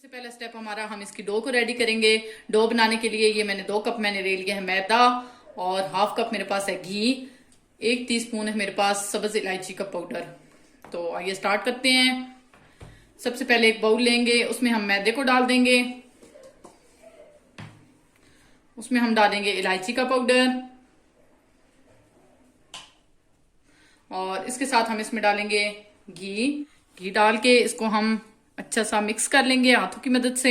सबसे पहला स्टेप हमारा, हम इसकी डो को रेडी करेंगे। डो बनाने के लिए ये मैंने 2 कप मैंने ले लिया है मैदा, और हाफ कप मेरे पास है घी, 1 टीस्पून है मेरे पास सब्ज इलायची का पाउडर। तो आइए स्टार्ट करते हैं। सबसे पहले एक बाउल लेंगे, उसमें हम मैदे को डाल देंगे, उसमें हम डालेंगे इलायची का पाउडर, और इसके साथ हम इसमें डालेंगे घी। घी डाल के इसको हम अच्छा सा मिक्स कर लेंगे हाथों की मदद से।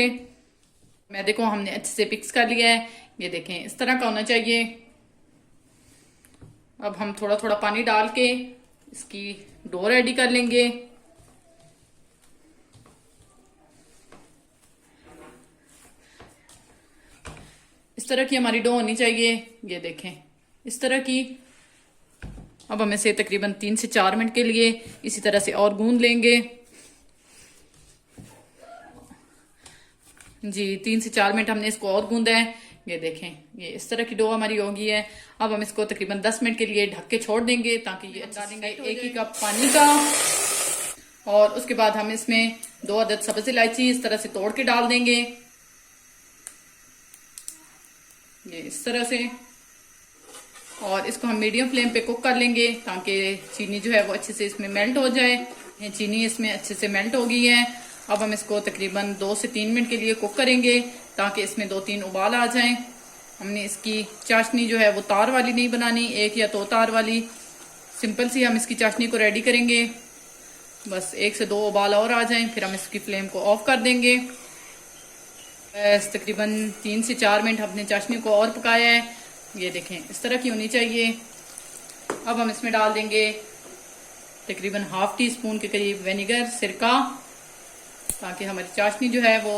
मैदे को हमने अच्छे से मिक्स कर लिया है, ये देखें इस तरह का होना चाहिए। अब हम थोड़ा थोड़ा पानी डाल के इसकी डो रेडी कर लेंगे। इस तरह की हमारी डो होनी चाहिए, ये देखें इस तरह की। अब हम इसे तकरीबन 3 से 4 मिनट के लिए इसी तरह से और गूंद लेंगे। जी 3 से 4 मिनट हमने इसको और गूंदा है, ये देखें ये इस तरह की डो हमारी हो गई है। अब हम इसको तकरीबन 10 मिनट के लिए ढक के छोड़ देंगे, ताकि ये डालेंगे 1 ही कप पानी का, और उसके बाद हम इसमें 2 अदद सब्ज इलायची इस तरह से तोड़ के डाल देंगे, ये इस तरह से। और इसको हम मीडियम फ्लेम पे कुक कर लेंगे, ताकि चीनी जो है वो अच्छे से इसमें मेल्ट हो जाए। ये चीनी इसमें अच्छे से मेल्ट हो गई है। अब हम इसको तकरीबन 2 से 3 मिनट के लिए कुक करेंगे, ताकि इसमें 2-3 उबाल आ जाएं। हमने इसकी चाशनी जो है वो तार वाली नहीं बनानी, 1 या 2 तार वाली सिंपल सी हम इसकी चाशनी को रेडी करेंगे। बस 1 से 2 उबाल और आ जाएं, फिर हम इसकी फ्लेम को ऑफ कर देंगे। बस तकरीबन 3 से 4 मिनट हमने चाशनी को और पकाया है, ये देखें इस तरह की होनी चाहिए। अब हम इसमें डाल देंगे तकरीबन हाफ टी स्पून के करीब विनेगर, सिरका, ताकि हमारी चाशनी जो है वो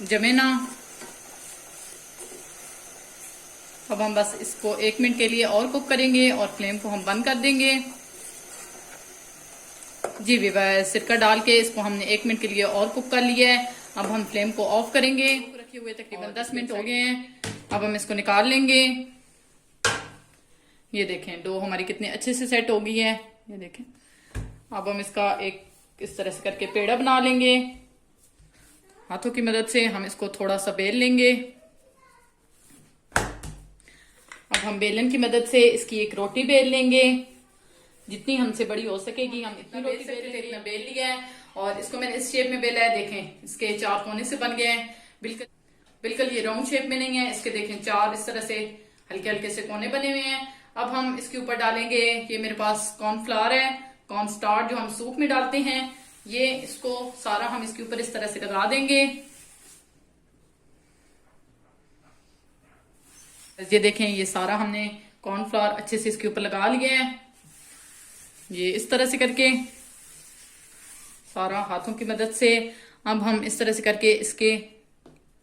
जमे ना। अब हम बस इसको 1 मिनट के लिए और कुक करेंगे, और फ्लेम को हम बंद कर देंगे। जी बस सिरका डाल के इसको हमने 1 मिनट के लिए और कुक कर लिया है। अब हम फ्लेम को ऑफ करेंगे। रखे हुए तकरीबन 10 मिनट हो गए हैं, अब हम इसको निकाल लेंगे। ये देखें डो हमारी कितने अच्छे से सेट हो गई है, ये देखें। अब हम इसका एक इस तरह से करके पेड़ा बना लेंगे। हाथों की मदद से हम इसको थोड़ा सा बेल लेंगे। अब हम बेलन की मदद से इसकी एक रोटी बेल लेंगे, जितनी हमसे बड़ी हो सकेगी हम इतनी रोटी बेल लेंगे। मैं बेल लिया है, और इसको मैंने इस शेप में बेला है, देखें इसके 4 कोने से बन गए हैं। बिल्कुल बिल्कुल ये राउंड शेप में नहीं है, इसके देखें 4 इस तरह से हल्के हल्के से कोने बने हुए हैं। अब हम इसके ऊपर डालेंगे, ये मेरे पास कॉर्नफ्लावर है, कॉर्नस्टार्च जो हम सूप में डालते हैं, ये इसको सारा हम इसके ऊपर इस तरह से लगा देंगे। ये देखें ये सारा हमने कॉर्नफ्लावर अच्छे से इसके ऊपर लगा लिया है, ये इस तरह से करके सारा हाथों की मदद से। अब हम इस तरह से करके इसके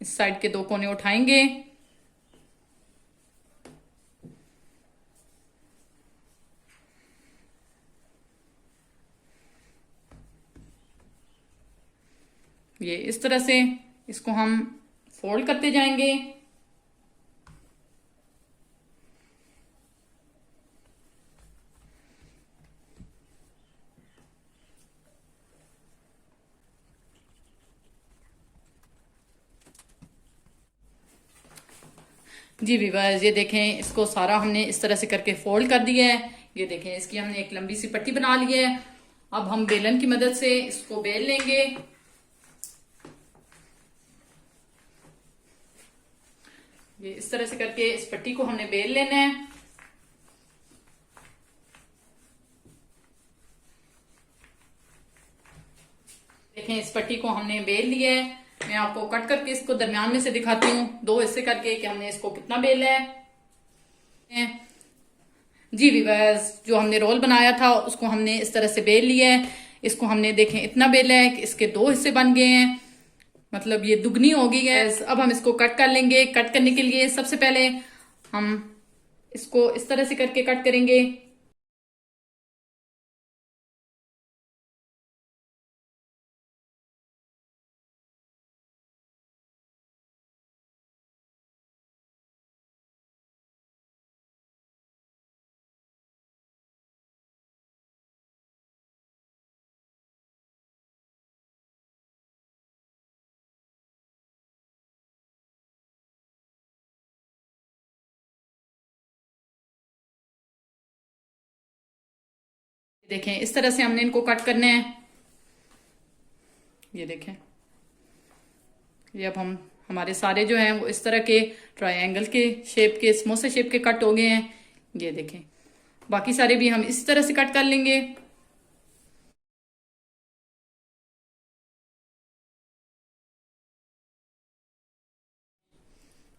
इस साइड के 2 कोने उठाएंगे, ये इस तरह से इसको हम फोल्ड करते जाएंगे। जी व्यूअर्स ये देखें इसको सारा हमने इस तरह से करके फोल्ड कर दिया है, ये देखें इसकी हमने एक लंबी सी पट्टी बना ली है। अब हम बेलन की मदद से इसको बेल लेंगे। ये इस तरह से करके इस पट्टी को हमने बेल लेना है। देखें इस पट्टी को हमने बेल लिया है। मैं आपको कट करके इसको दरमियान में से दिखाती हूँ, 2 हिस्से करके कि हमने इसको कितना बेला है। जी व्यूअर्स जो हमने रोल बनाया था उसको हमने इस तरह से बेल लिया है। इसको हमने देखें इतना बेला है कि इसके 2 हिस्से बन गए हैं, मतलब ये दुगनी हो गई है। अब हम इसको कट कर लेंगे। कट करने के लिए सबसे पहले हम इसको इस तरह से करके कट करेंगे। देखें इस तरह से हमने इनको कट करने हैं। ये देखें, ये अब हम हमारे सारे जो हैं वो इस तरह के ट्रायंगल के शेप के, समोसे शेप के कट हो गए हैं। ये देखें, बाकी सारे भी हम इस तरह से कट कर लेंगे।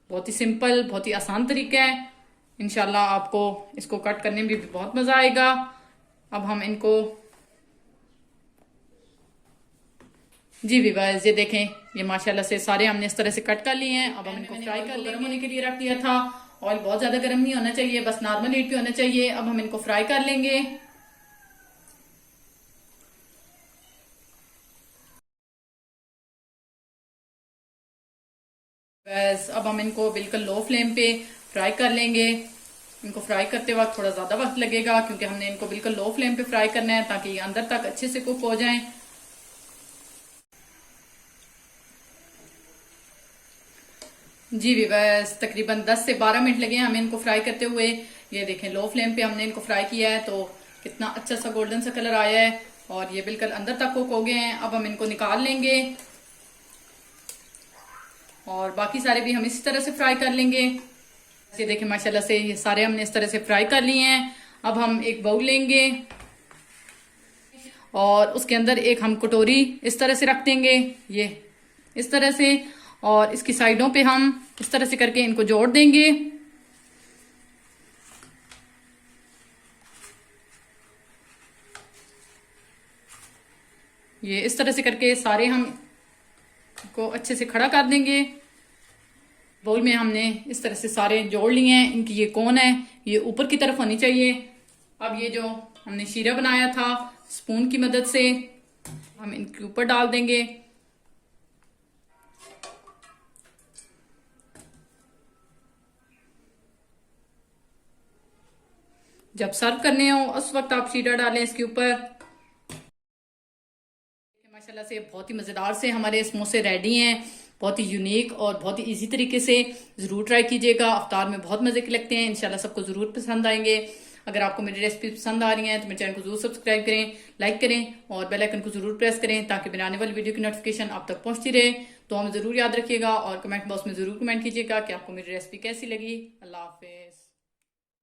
बहुत ही सिंपल, बहुत ही आसान तरीका है। इंशाल्लाह आपको इसको कट करने में भी बहुत मजा आएगा। अब हम इनको, जी व्यूअर्स ये देखें, ये माशाल्लाह से सारे हमने इस तरह से कट कर लिए हैं। अब हम इनको फ्राई कर लेंगे। गर्म होने के लिए रख दिया था। ऑयल बहुत ज्यादा गर्म नहीं होना चाहिए, बस नॉर्मल हीट पे होना चाहिए। अब हम इनको फ्राई कर लेंगे। बस अब हम इनको बिल्कुल लो फ्लेम पे फ्राई कर लेंगे। इनको फ्राई करते वक्त थोड़ा ज्यादा वक्त लगेगा क्योंकि हमने इनको बिल्कुल लो फ्लेम पे फ्राई करना है ताकि ये अंदर तक अच्छे से कुक हो जाएं। जी व्यूअर्स, तकरीबन 10 से 12 मिनट लगे हमें इनको फ्राई करते हुए। ये देखें, लो फ्लेम पे हमने इनको फ्राई किया है तो कितना अच्छा सा गोल्डन सा कलर आया है और ये बिल्कुल अंदर तक कुक हो गए हैं। अब हम इनको निकाल लेंगे और बाकी सारे भी हम इसी तरह से फ्राई कर लेंगे। ये देखें, माशाल्लाह से ये सारे हमने इस तरह से फ्राई कर लिए हैं। अब हम एक बाउल लेंगे और उसके अंदर एक हम कटोरी इस तरह से रख देंगे, ये इस तरह से, और इसकी साइडों पे हम इस तरह से करके इनको जोड़ देंगे। ये इस तरह से करके सारे हम को अच्छे से खड़ा कर देंगे। बाउल में हमने इस तरह से सारे जोड़ लिए हैं। इनकी ये कोन है ये ऊपर की तरफ होनी चाहिए। अब ये जो हमने शीरा बनाया था स्पून की मदद से हम इनके ऊपर डाल देंगे। जब सर्व करने हो उस वक्त आप शीरा डालें इसके ऊपर। माशाल्लाह से बहुत ही मजेदार से हमारे समोसे रेडी हैं, बहुत ही यूनिक और बहुत ही इजी तरीके से। जरूर ट्राई कीजिएगा, अफ्तार में बहुत मजे के लगते हैं। इंशाल्लाह सबको जरूर पसंद आएंगे। अगर आपको मेरी रेसिपी पसंद आ रही है तो मेरे चैनल को जरूर सब्सक्राइब करें, लाइक करें और बेल आइकन को जरूर प्रेस करें ताकि मेरे आने वाली वीडियो की नोटिफिकेशन आप तक पहुंचती रहे। तो हमें जरूर याद रखिएगा और कमेंट बॉक्स में जरूर कमेंट कीजिएगा कि आपको मेरी रेसिपी कैसी लगी। अल्लाह हाफिज।